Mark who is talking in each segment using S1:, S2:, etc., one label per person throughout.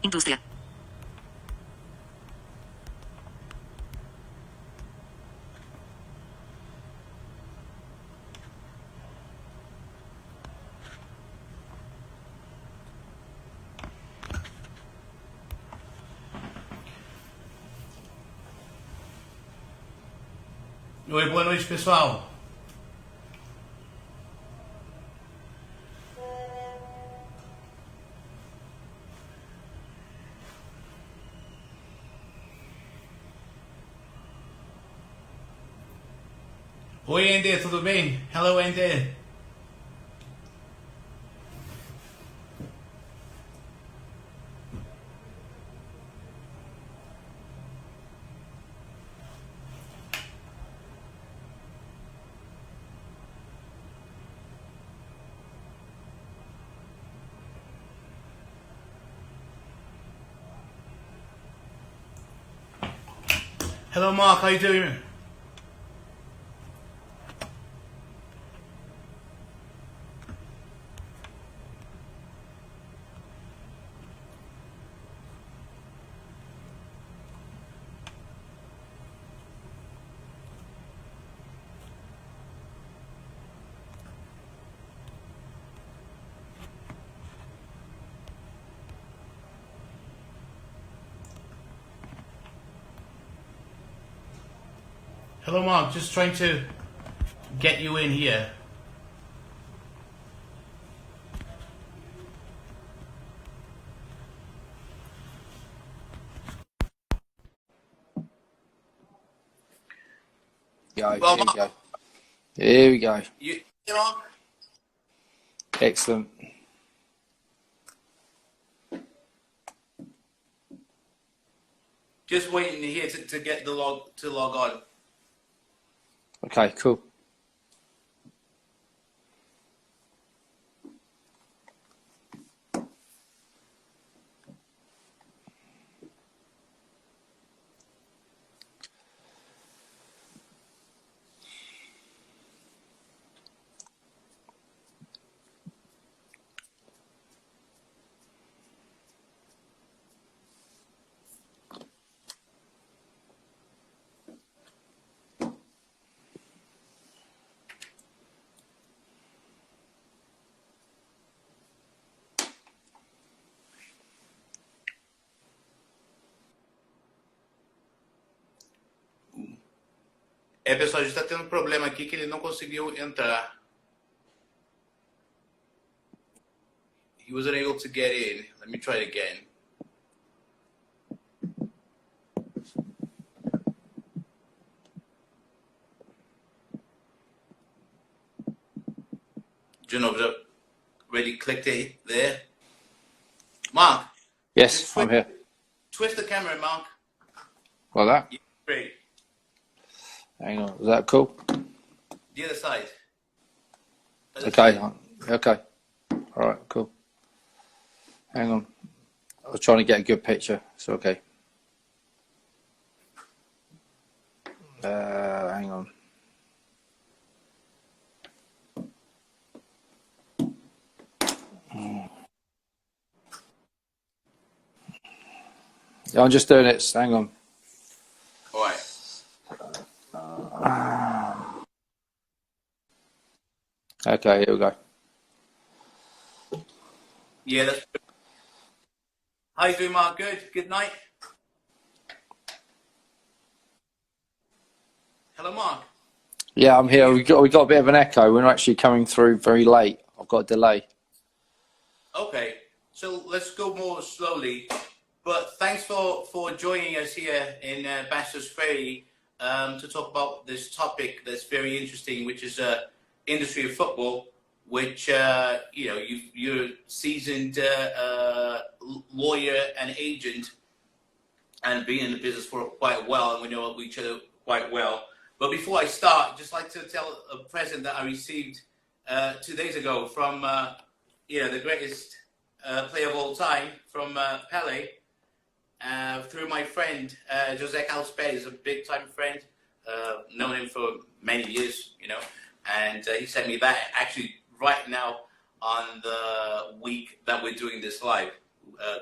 S1: Indústria.
S2: Oi, boa noite, pessoal. Oi, Andy, tudo bem? Hello, Andy. Hello, Mark. How you doing? Hello, Mark. Just trying to get you in here.
S3: Go.
S2: Well,
S3: Here we go. Here we go.
S2: You know,
S3: Excellent.
S2: just waiting here to get the log on.
S3: Okay, cool.
S2: Pessoal, a gente está tendo um problema aqui que ele não conseguiu entrar. He wasn't able to get in. Let me try it again. De novo, já already clicked it there. Mark.
S3: Yes, I'm here.
S2: Twist the camera, Mark.
S3: Like that?
S2: Yeah, great.
S3: Hang on. Is that cool?
S2: The other side.
S3: Okay. Okay. All right, cool. Hang on. I was trying to get a good picture. It's okay. Hang on. Yeah, I'm just doing it. Hang on.
S2: All right.
S3: Okay, here we go.
S2: Yeah, that's good. How you doing, Mark? Good? Good night? Hello, Mark.
S3: Yeah, I'm here. We got a bit of an echo. We're not actually coming through very late. I've got a delay.
S2: Okay, so let's go more slowly. But thanks for joining us here in Bashers Ferry to talk about this topic that's very interesting, which is industry of football, which you're a seasoned lawyer and agent and been in the business for quite a while, and we know each other quite well. But before I start, I'd just like to tell a present that I received 2 days ago from the greatest player of all time, from Pele, through my friend Jose L.L.B. He's a big time friend, known him for many years, and he sent me that actually right now on the week that we're doing this live.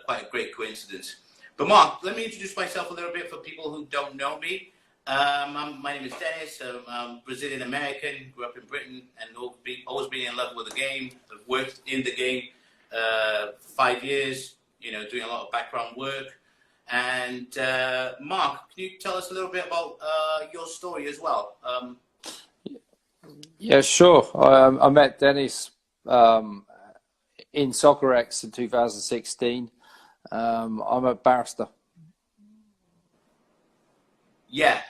S2: quite a great coincidence. But Mark, let me introduce myself a little bit for people who don't know me. My name is Dennys. I'm Brazilian American, grew up in Britain, and always been in love with the game. I've worked in the game for 5 years, doing a lot of background work. And Mark, can you tell us a little bit about your story as well?
S3: Yeah, sure. I met Dennys in SoccerX in 2016. I'm a barrister.
S2: Yeah,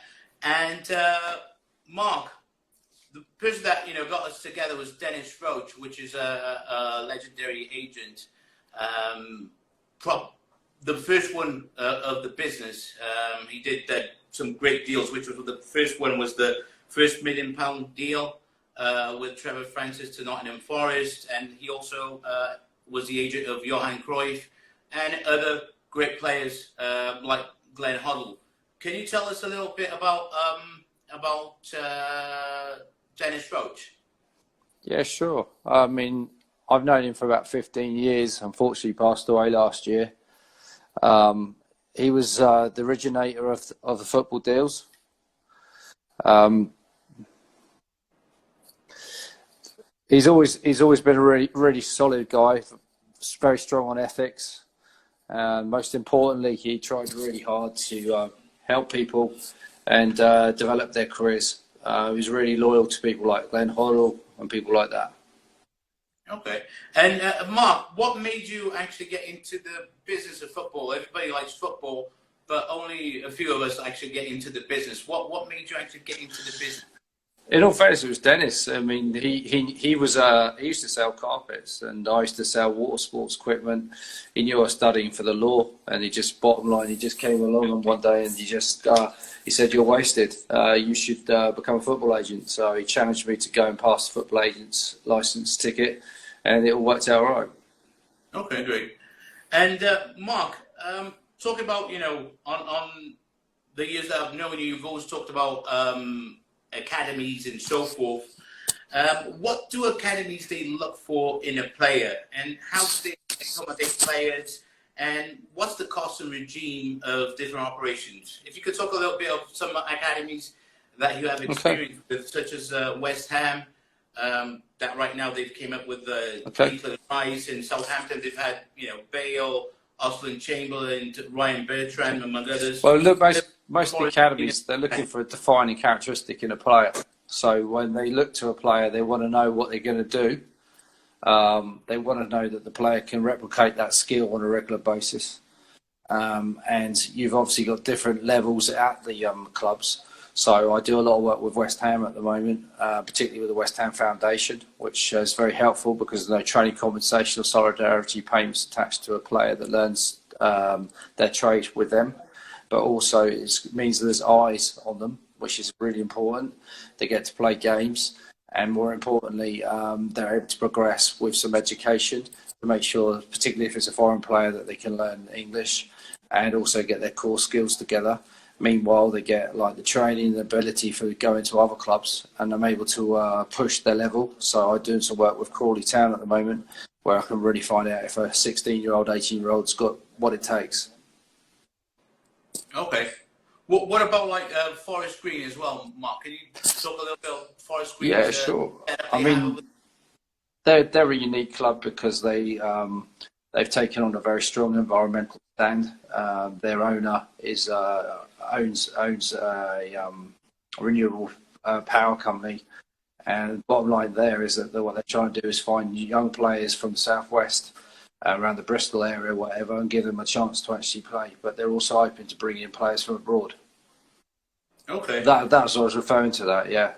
S2: and Mark, the person that got us together was Dennys Roach, which is a legendary agent. The first one of the business. He did some great deals, which was the first one was the first £1 million deal with Trevor Francis to Nottingham Forest, and he also was the agent of Johan Cruyff and other great players like Glenn Hoddle. Can you tell us a little bit about Dennys Roach?
S3: Yeah, sure. I mean, I've known him for about 15 years. Unfortunately, he passed away last year. He was the originator of the football deals. He's always been a really solid guy, very strong on ethics. Most importantly, he tried really hard to help people and develop their careers. He was really loyal to people like Glenn Hoddle and people like that.
S2: Okay. And Mark, what made you actually get into the business of football? Everybody likes football, but only a few of us actually get into the business. What made you actually get into the business?
S3: In all fairness, it was Dennys. I mean, he used to sell carpets, and I used to sell water sports equipment. He knew I was studying for the law, and he just came along on one day and he said, "You're wasted. You should become a football agent." So he challenged me to go and pass the football agent's license ticket, and it all worked out right.
S2: Okay, great. And Mark, talk about on the years that I've known you, you've always talked about academies and so forth. What do academies they look for in a player, and how do they accommodate players, and what's the cost and regime of different operations? If you could talk a little bit of some academies that you have experience with, such as West Ham, that right now they've came up with Declan Rice. In Southampton they've had Bale, Oxlade Chamberlain, Ryan Bertrand, among others.
S3: Well, look, most of the academies, they're looking for a defining characteristic in a player. So when they look to a player, they want to know what they're going to do. They want to know that the player can replicate that skill on a regular basis. And you've obviously got different levels at the clubs. So I do a lot of work with West Ham at the moment, particularly with the West Ham Foundation, which is very helpful because there's no training compensation or solidarity payments attached to a player that learns their trade with them. But also it means there's eyes on them, which is really important. They get to play games, and more importantly, they're able to progress with some education to make sure, particularly if it's a foreign player, that they can learn English and also get their core skills together. Meanwhile, they get the training, the ability for going to other clubs, and I'm able to push their level. So I'm doing some work with Crawley Town at the moment, where I can really find out if a 16-year-old, 18-year-old's got what it takes.
S2: Okay. What about Forest Green as well, Mark? Can you talk a little bit about Forest Green?
S3: Yeah, sure. I mean, they're a unique club because they've taken on a very strong environmental stand. Their owner owns a renewable power company, and the bottom line there is that what they're trying to do is find young players from the southwest, around the Bristol area, whatever, and give them a chance to actually play. But they're also open to bringing in players from abroad. Okay. That's what I was referring to. That, yeah.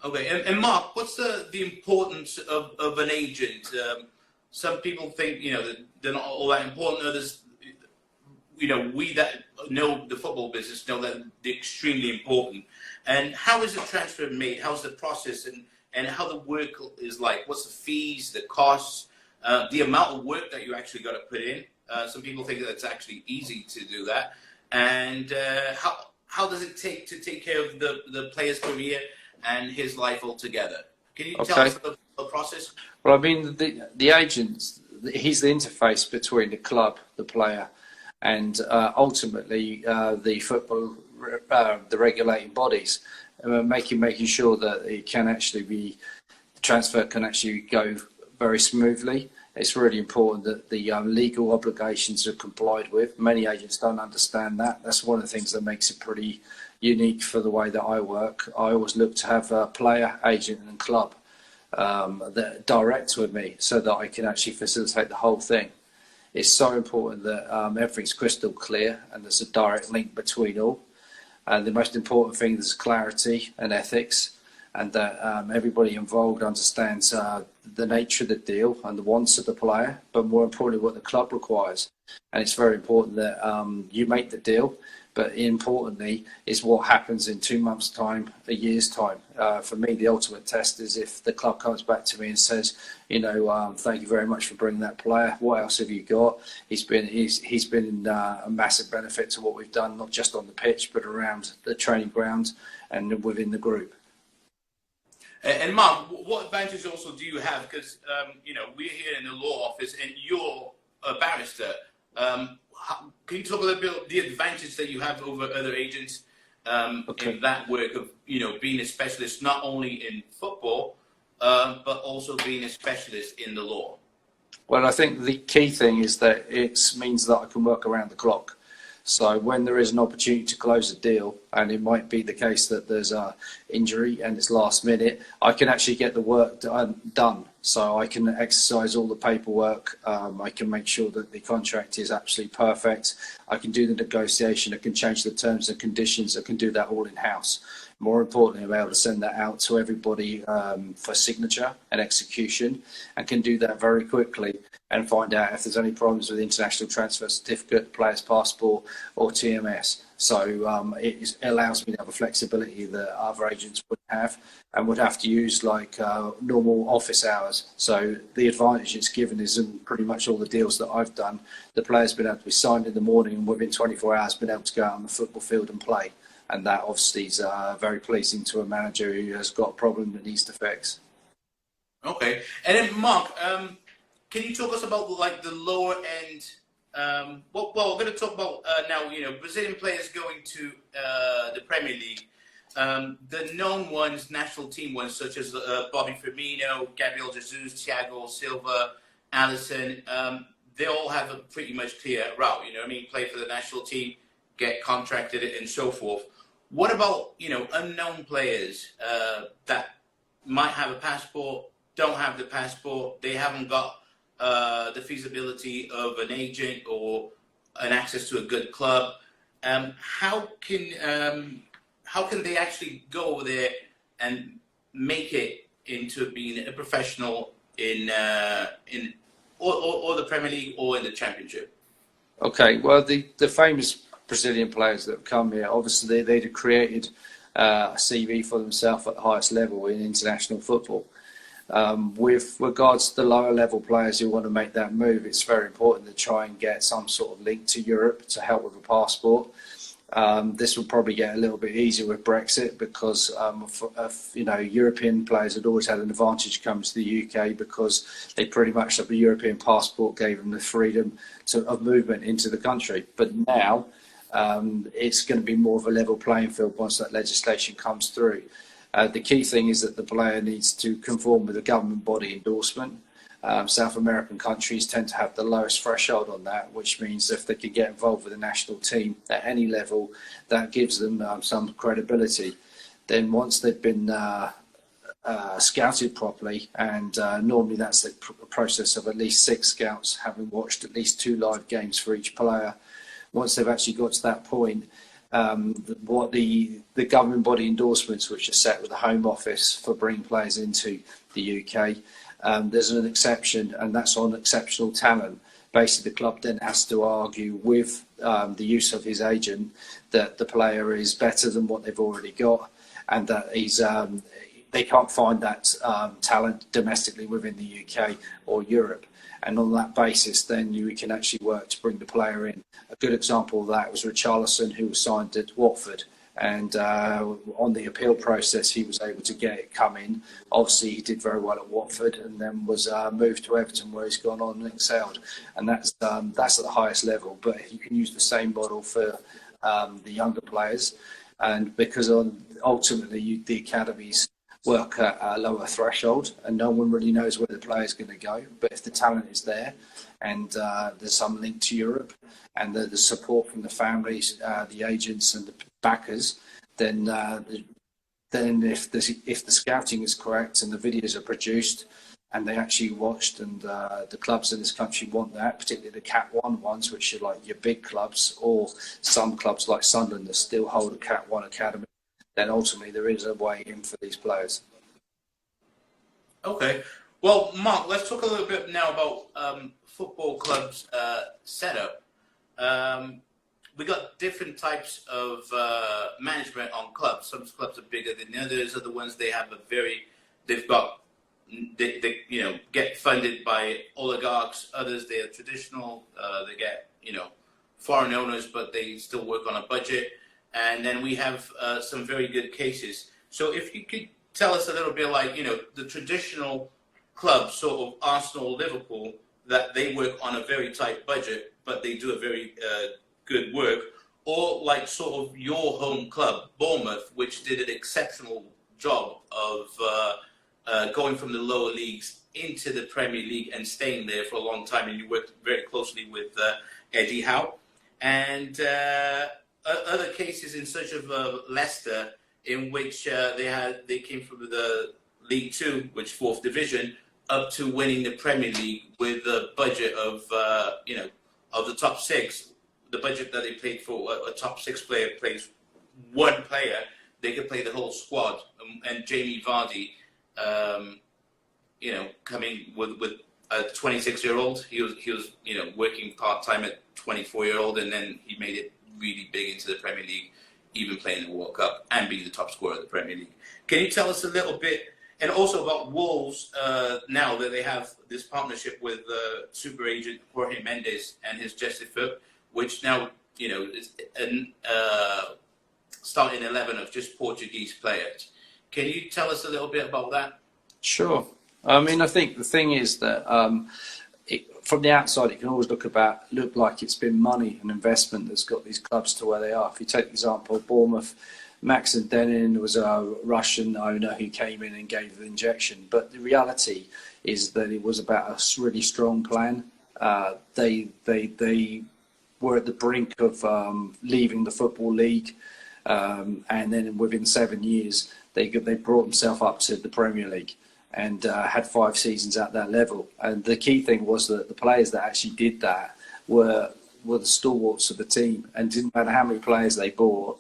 S2: Okay, and Mark, what's the importance of an agent? Some people think that they're not all that important. Others, we that know the football business know that they're extremely important. And how is the transfer made? How's the process, and how the work is like? What's the fees, the costs, the amount of work that you actually got to put in? Some people think that it's actually easy to do that. And how does it take to take care of the player's career and his life altogether? Can you tell us about the process?
S3: Well, I mean, the agents, he's the interface between the club, the player, and ultimately the football, the regulating bodies, making sure that it can actually be, the transfer can actually go very smoothly. It's really important that the legal obligations are complied with. Many agents don't understand that. That's one of the things that makes it pretty unique for the way that I work. I always look to have a player, agent and club that direct with me so that I can actually facilitate the whole thing. It's so important that everything's crystal clear and there's a direct link between all. And the most important thing is clarity and ethics, and that everybody involved understands the nature of the deal and the wants of the player, but more importantly what the club requires. And it's very important that you make the deal, but importantly is what happens in 2 months' time, a year's time. For me, the ultimate test is if the club comes back to me and says, thank you very much for bringing that player. What else have you got? He's been a massive benefit to what we've done, not just on the pitch, but around the training ground and within the group.
S2: And Mark, what advantage also do you have? Because we're here in the law office, and you're a barrister. Can you talk a little bit about the advantage that you have over other agents in that work of being a specialist not only in football but also being a specialist in the law?
S3: Well, I think the key thing is that it means that I can work around the clock. So when there is an opportunity to close a deal, and it might be the case that there's an injury and it's last minute, I can actually get the work done. So I can exercise all the paperwork. I can make sure that the contract is absolutely perfect. I can do the negotiation. I can change the terms and conditions. I can do that all in-house. More importantly, I'm able to send that out to everybody for signature and execution, and can do that very quickly and find out if there's any problems with international transfer certificate, player's passport or TMS. So it allows me to have a flexibility that other agents wouldn't have and would have to use like normal office hours. So the advantage it's given is in pretty much all the deals that I've done, the player's been able to be signed in the morning and within 24 hours been able to go out on the football field and play. And that obviously is very pleasing to a manager who has got a problem that needs to fix. Okay.
S2: And then Mark, can you talk us about like the lower end? Well, we're going to talk about now, Brazilian players going to the Premier League. The known ones, national team ones, such as Bobby Firmino, Gabriel Jesus, Thiago Silva, Alisson, they all have a pretty much clear route, play for the national team, get contracted and so forth. What about, unknown players that might have a passport, don't have the passport, they haven't got the feasibility of an agent or an access to a good club? How can they actually go over there and make it into being a professional in or the Premier League or in the Championship?
S3: Okay, well, the famous Brazilian players that have come here, obviously they'd have created a CV for themselves at the highest level in international football. With regards to the lower level players who want to make that move, it's very important to try and get some sort of link to Europe to help with a passport. This will probably get a little bit easier with Brexit because European players had always had an advantage coming to the UK because they pretty much have a European passport, gave them the freedom of movement into the country. But now it's going to be more of a level playing field once that legislation comes through. The key thing is that the player needs to conform with a government body endorsement. South American countries tend to have the lowest threshold on that, which means if they can get involved with the national team at any level, that gives them some credibility. Then once they've been scouted properly, and normally that's the process of at least 6 scouts having watched at least 2 live games for each player. Once they've actually got to that point, what the government body endorsements, which are set with the Home Office for bringing players into the UK, there's an exception, and that's on exceptional talent. Basically, the club then has to argue with the use of his agent that the player is better than what they've already got, and that they can't find that talent domestically within the UK or Europe. And on that basis, then we can actually work to bring the player in. A good example of that was Richarlison, who was signed at Watford, And on the appeal process, he was able to get it come in. Obviously, he did very well at Watford, and then was moved to Everton, where he's gone on and excelled. And that's at the highest level. But you can use the same model for the younger players, and because ultimately the academies work at a lower threshold, and no one really knows where the player's going to go. But if the talent is there, and there's some link to Europe, and the support from the families, the agents, and the backers, then if the scouting is correct and the videos are produced and they actually watched, and the clubs in this country want that, particularly the Cat 1 ones, which are like your big clubs, or some clubs like Sunderland that still hold a Cat 1 academy, then ultimately there is a way in for these players.
S2: Okay. Well, Mark, let's talk a little bit now about football clubs setup. We got different types of management on clubs. Some clubs are bigger than others. Other ones they get funded by oligarchs. Others they are traditional. They get foreign owners, but they still work on a budget. And then we have some very good cases. So if you could tell us a little bit, like the traditional clubs, sort of Arsenal, Liverpool, that they work on a very tight budget, but they do a very good work, or like sort of your home club, Bournemouth, which did an exceptional job of going from the lower leagues into the Premier League and staying there for a long time, and you worked very closely with Eddie Howe. And other cases in such of Leicester, in which they came from the League Two, which fourth division, up to winning the Premier League with a budget of of the top six. The budget that they paid for a top six player plays one player, they could play the whole squad. And Jamie Vardy, coming with a 26-year-old, he was working part time at 24-year-old, and then he made it really big into the Premier League, even playing the World Cup and being the top scorer of the Premier League. Can you tell us a little bit, and also about Wolves, now that they have this partnership with super agent Jorge Mendes and his Jesse Philp, which now is starting 11 of just Portuguese players. Can you tell us a little bit about that?
S3: Sure. I mean, I think the thing is that from the outside, it can always look like it's been money and investment that's got these clubs to where they are. If you take the example of Bournemouth, Maxim Denin was a Russian owner who came in and gave the injection. But the reality is that it was about a really strong plan. They were at the brink of leaving the Football League, and then within 7 years, they brought themselves up to the Premier League and had 5 seasons at that level. And the key thing was that the players that actually did that were the stalwarts of the team, and didn't matter how many players they bought.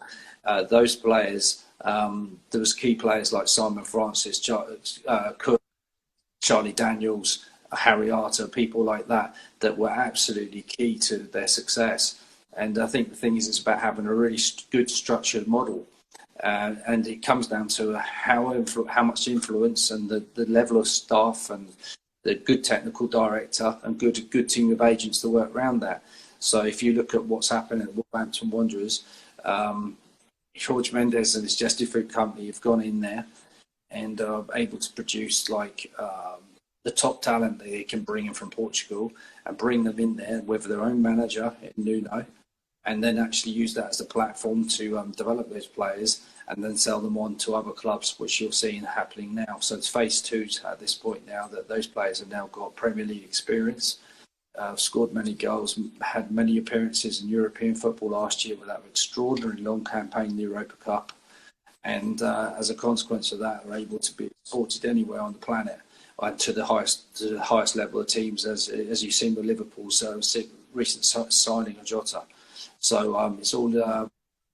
S3: Those players, there was key players like Simon Francis, Cook, Charlie Daniels, Harry Arter, people like that were absolutely key to their success. And I think the thing is, it's about having a really good structured model. And it comes down to how much influence and the level of staff and the good technical director and good team of agents to work around that. So if you look at what's happened at Wolverhampton Wanderers, Jorge Mendes and his Just Food company have gone in there and are able to produce the top talent that they can bring in from Portugal and bring them in there with their own manager in Nuno, and then actually use that as a platform to develop those players and then sell them on to other clubs, which you're seeing happening now. So it's phase 2 at this point now, that those players have now got Premier League experience, scored many goals, had many appearances in European football last year with that extraordinary long campaign in the Europa Cup. And as a consequence of that, are able to be exported anywhere on the planet to the highest level of teams, as you've seen with Liverpool's recent signing of Jota. So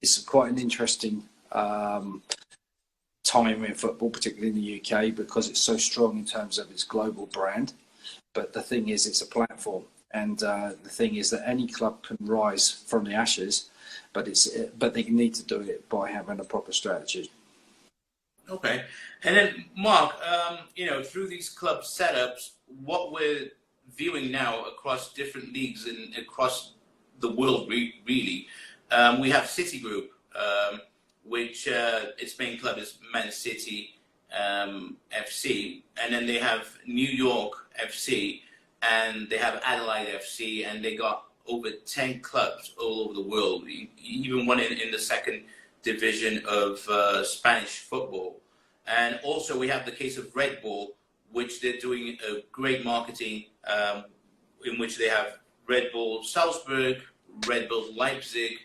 S3: it's quite an interesting time in football, particularly in the UK, because it's so strong in terms of its global brand. But the thing is, it's a platform, and the thing is that any club can rise from the ashes, but they need to do it by having a proper strategy.
S2: Okay, and then Mark, through these club setups, what we're viewing now across different leagues and across the world, really, we have Citigroup, which its main club is Man City FC, and then they have New York FC, and they have Adelaide FC, and they got over 10 clubs all over the world, even one in the second division of Spanish football. And also we have the case of Red Bull, which they're doing a great marketing, in which they have Red Bull Salzburg, Red Bull Leipzig.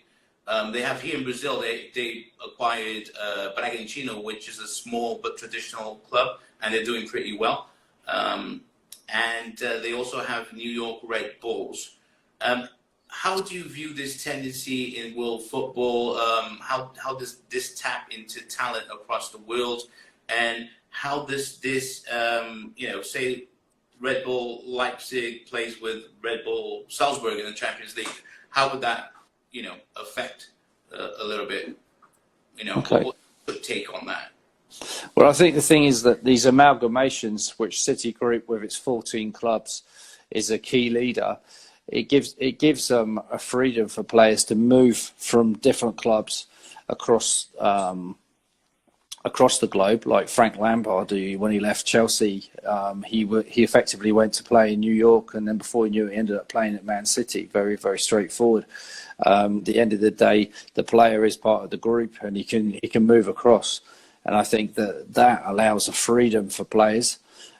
S2: They have here in Brazil, they acquired Bragantino, which is a small but traditional club, and they're doing pretty well. And they also have New York Red Bulls. How do you view this tendency in world football? How does this tap into talent across the world? And how does this, say Red Bull Leipzig plays with Red Bull Salzburg in the Champions League, how would that, affect a little bit?
S3: Okay.
S2: What's your take on that?
S3: Well, I think the thing is that these amalgamations, which City Group with its 14 clubs is a key leader, it gives them a freedom for players to move from different clubs across the globe. Like Frank Lampard, when he left Chelsea, he effectively went to play in New York, and then before he knew it, he ended up playing at Man City. Very, very straightforward. At the end of the day, the player is part of the group, and he can move across. And I think that allows a freedom for players,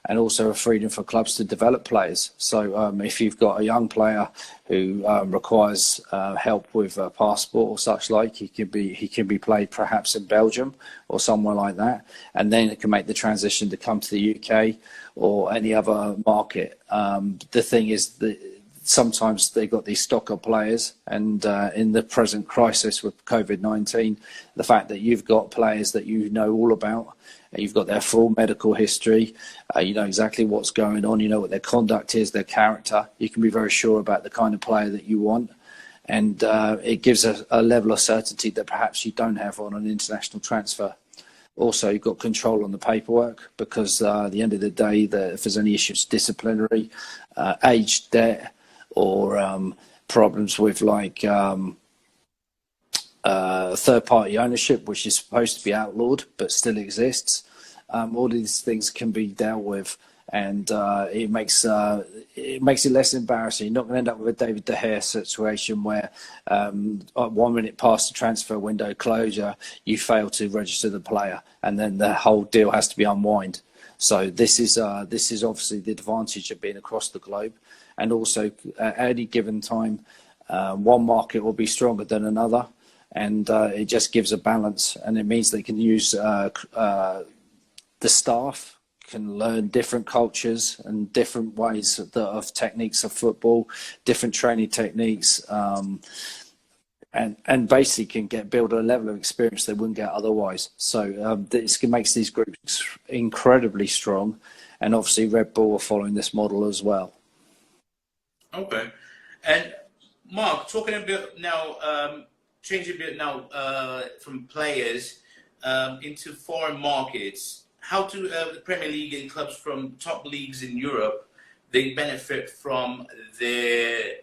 S3: and also a freedom for clubs to develop players. So if you've got a young player who requires help with a passport or such like, he can be played perhaps in Belgium or somewhere like that, and then it can make the transition to come to the UK or any other market. The thing is that sometimes they've got these stock of players, and in the present crisis with COVID-19, the fact that you've got players that you know all about, and you've got their full medical history, you know exactly what's going on, you know what their conduct is, their character, you can be very sure about the kind of player that you want, and it gives a level of certainty that perhaps you don't have on an international transfer. Also, you've got control on the paperwork, because at the end of the day, if there's any issues, disciplinary, age, debt, or problems with like third-party ownership, which is supposed to be outlawed but still exists. All these things can be dealt with, and it makes it less embarrassing. You're not going to end up with a David De Gea situation where 1 minute past the transfer window closure, you fail to register the player, and then the whole deal has to be unwound. So this is obviously the advantage of being across the globe, and also at any given time, one market will be stronger than another, and it just gives a balance, and it means they can use the staff can learn different cultures and different ways of techniques of football, different training techniques, and basically can build a level of experience they wouldn't get otherwise. So this makes these groups incredibly strong, and obviously Red Bull are following this model as well. Okay,
S2: and Mark, talking a bit now, changing a bit now from players into foreign markets. How do the Premier League and clubs from top leagues in Europe, they benefit from their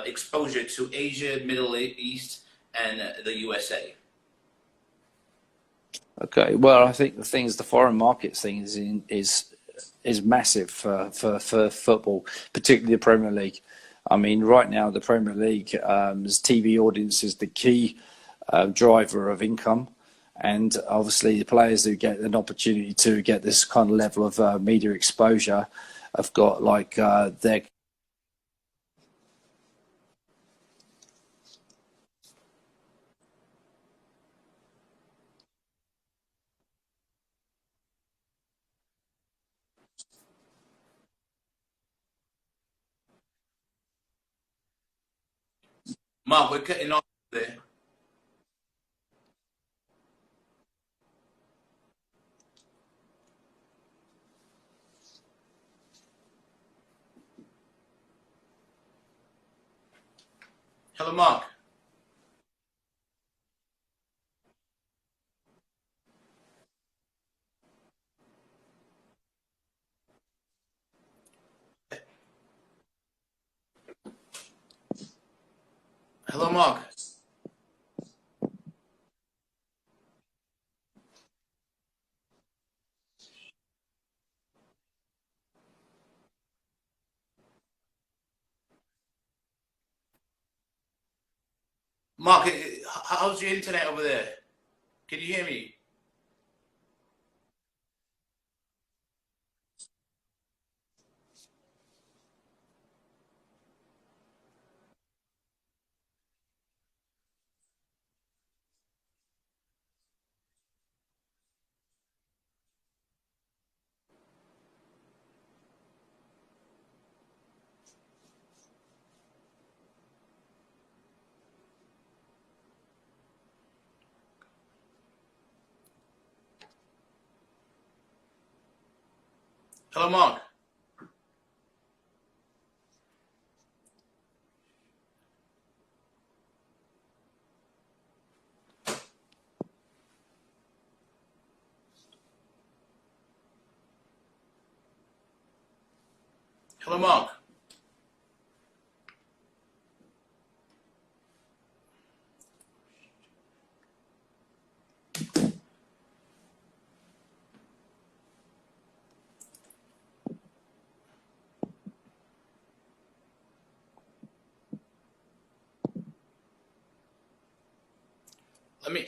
S2: exposure to Asia, Middle East, and the USA?
S3: Okay, well, I think the thing is the foreign markets thing is massive for football, particularly the Premier League. I mean, right now the Premier League, as TV audience is the key driver of income. And obviously the players who get an opportunity to get this kind of level of media exposure have got like their...
S2: Mark, we're cutting off there. Hello, Mark. Hello, Mark. Mark, how's your internet over there? Can you hear me? Hello, Mark. Hello, Mark.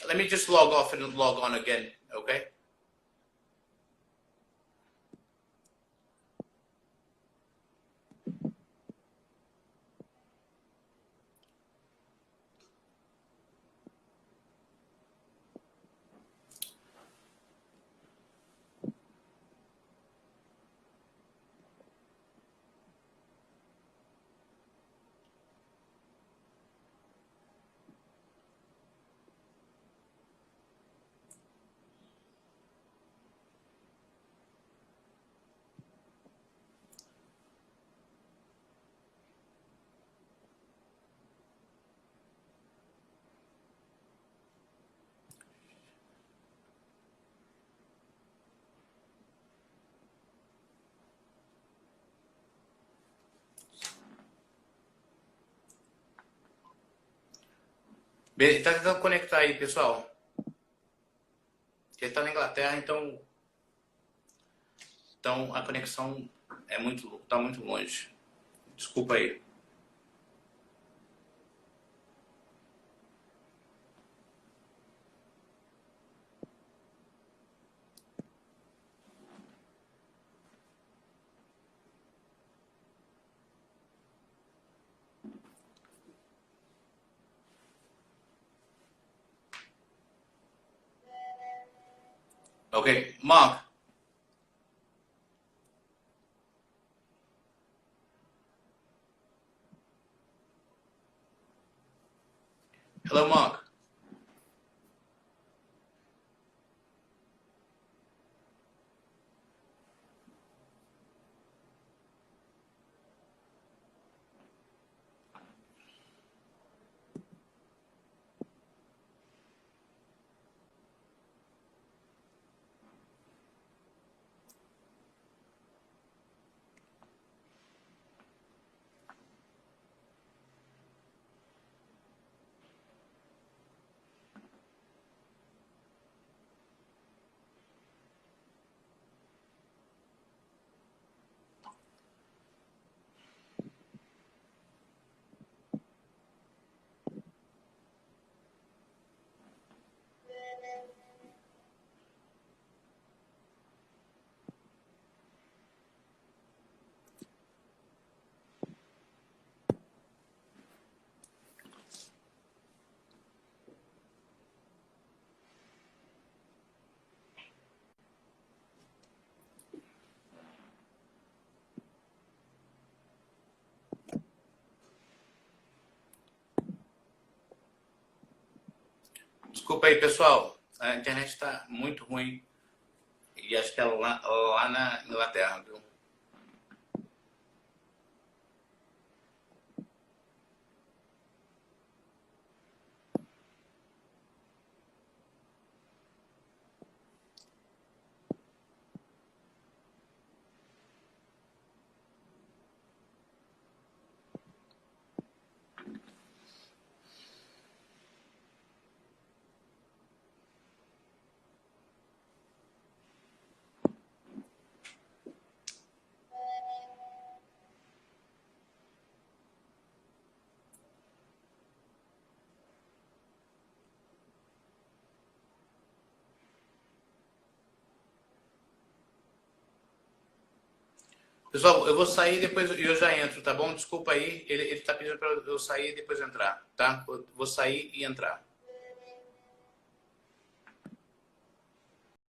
S2: Let me just log off and log on again, okay? Tá tentando conectar aí, pessoal. Ele tá na Inglaterra, então a conexão tá muito longe. Desculpa aí. Okay, Mark. Hello, Mark. Desculpa aí, pessoal. A internet está muito ruim. E acho que é lá na Inglaterra, viu? Pessoal, eu vou sair e depois eu já entro, tá bom? Desculpa aí, ele tá pedindo para eu sair e depois entrar, tá? Vou sair e entrar.